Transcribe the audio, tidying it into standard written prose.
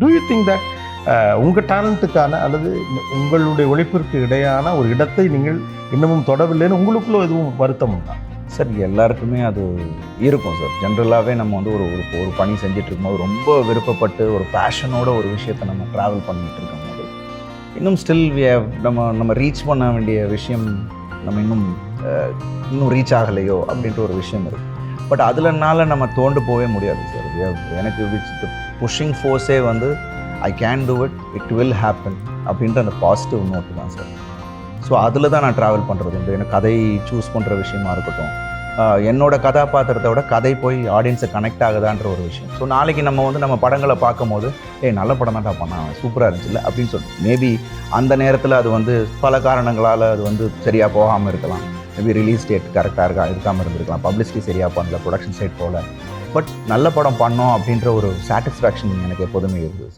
Two you think that உங்கள் டேலண்ட்டுக்கான அல்லது உங்களுடைய உழைப்பிற்கு இடையான ஒரு இடத்தை நீங்கள் இன்னமும் தொடவில்லைன்னு உங்களுக்குள்ள எதுவும் வருத்தம் உண்டா? சார் எல்லாருக்குமே அது இருக்கும் சார். ஜென்ரலாகவே நம்ம வந்து ஒரு ஒரு பணி செஞ்சுட்டு இருக்கும்போது ரொம்ப விருப்பப்பட்டு ஒரு பேஷனோட ஒரு விஷயத்தை நம்ம ட்ராவல் பண்ணிகிட்டு இருக்கும்போது இன்னும் ஸ்டில் நம்ம ரீச் பண்ண வேண்டிய விஷயம் நம்ம இன்னும் ரீச் ஆகலையோ அப்படின்ற ஒரு விஷயம் இருக்குது. பட் அதுலனால நம்ம தோண்டு போகவே முடியாது சார். எனக்கு புஷ்ஷிங் ஃபோர்ஸே வந்து I can do it, it will happen அப்படின்ற அந்த பாசிட்டிவ் நோட்டு தான் சார். ஸோ அதில் தான் நான் ட்ராவல் பண்ணுறது உண்டு. எனக்கு கதை சூஸ் பண்ணுற விஷயமா இருக்கட்டும், என்னோட கதாபாத்திரத்தை விட கதை போய் ஆடியன்ஸை கனெக்ட் ஆகுதான்ற ஒரு விஷயம். ஸோ நாளைக்கு நம்ம படங்களை பார்க்கும்போது நல்ல படம் தான் பண்ணான், சூப்பராக இருந்துச்சுல்ல அப்படின்னு சொல்லிட்டு மேபி அந்த நேரத்தில் அது வந்து பல காரணங்களால் அது வந்து சரியாக போகாமல் இருக்கலாம். மேபி ரிலீஸ் டேட் கரெக்டாக இருக்காமல் இருந்திருக்கலாம், பப்ளிசிட்டி சரியாக பண்ணல, ப்ரொடக்ஷன் சைட் போகல. பட் நல்ல படம் பண்ணோம் அப்படின்ற ஒரு சாட்டிஸ்ஃபேக்ஷன் எனக்கு எப்போதுமே இருக்குது சார்.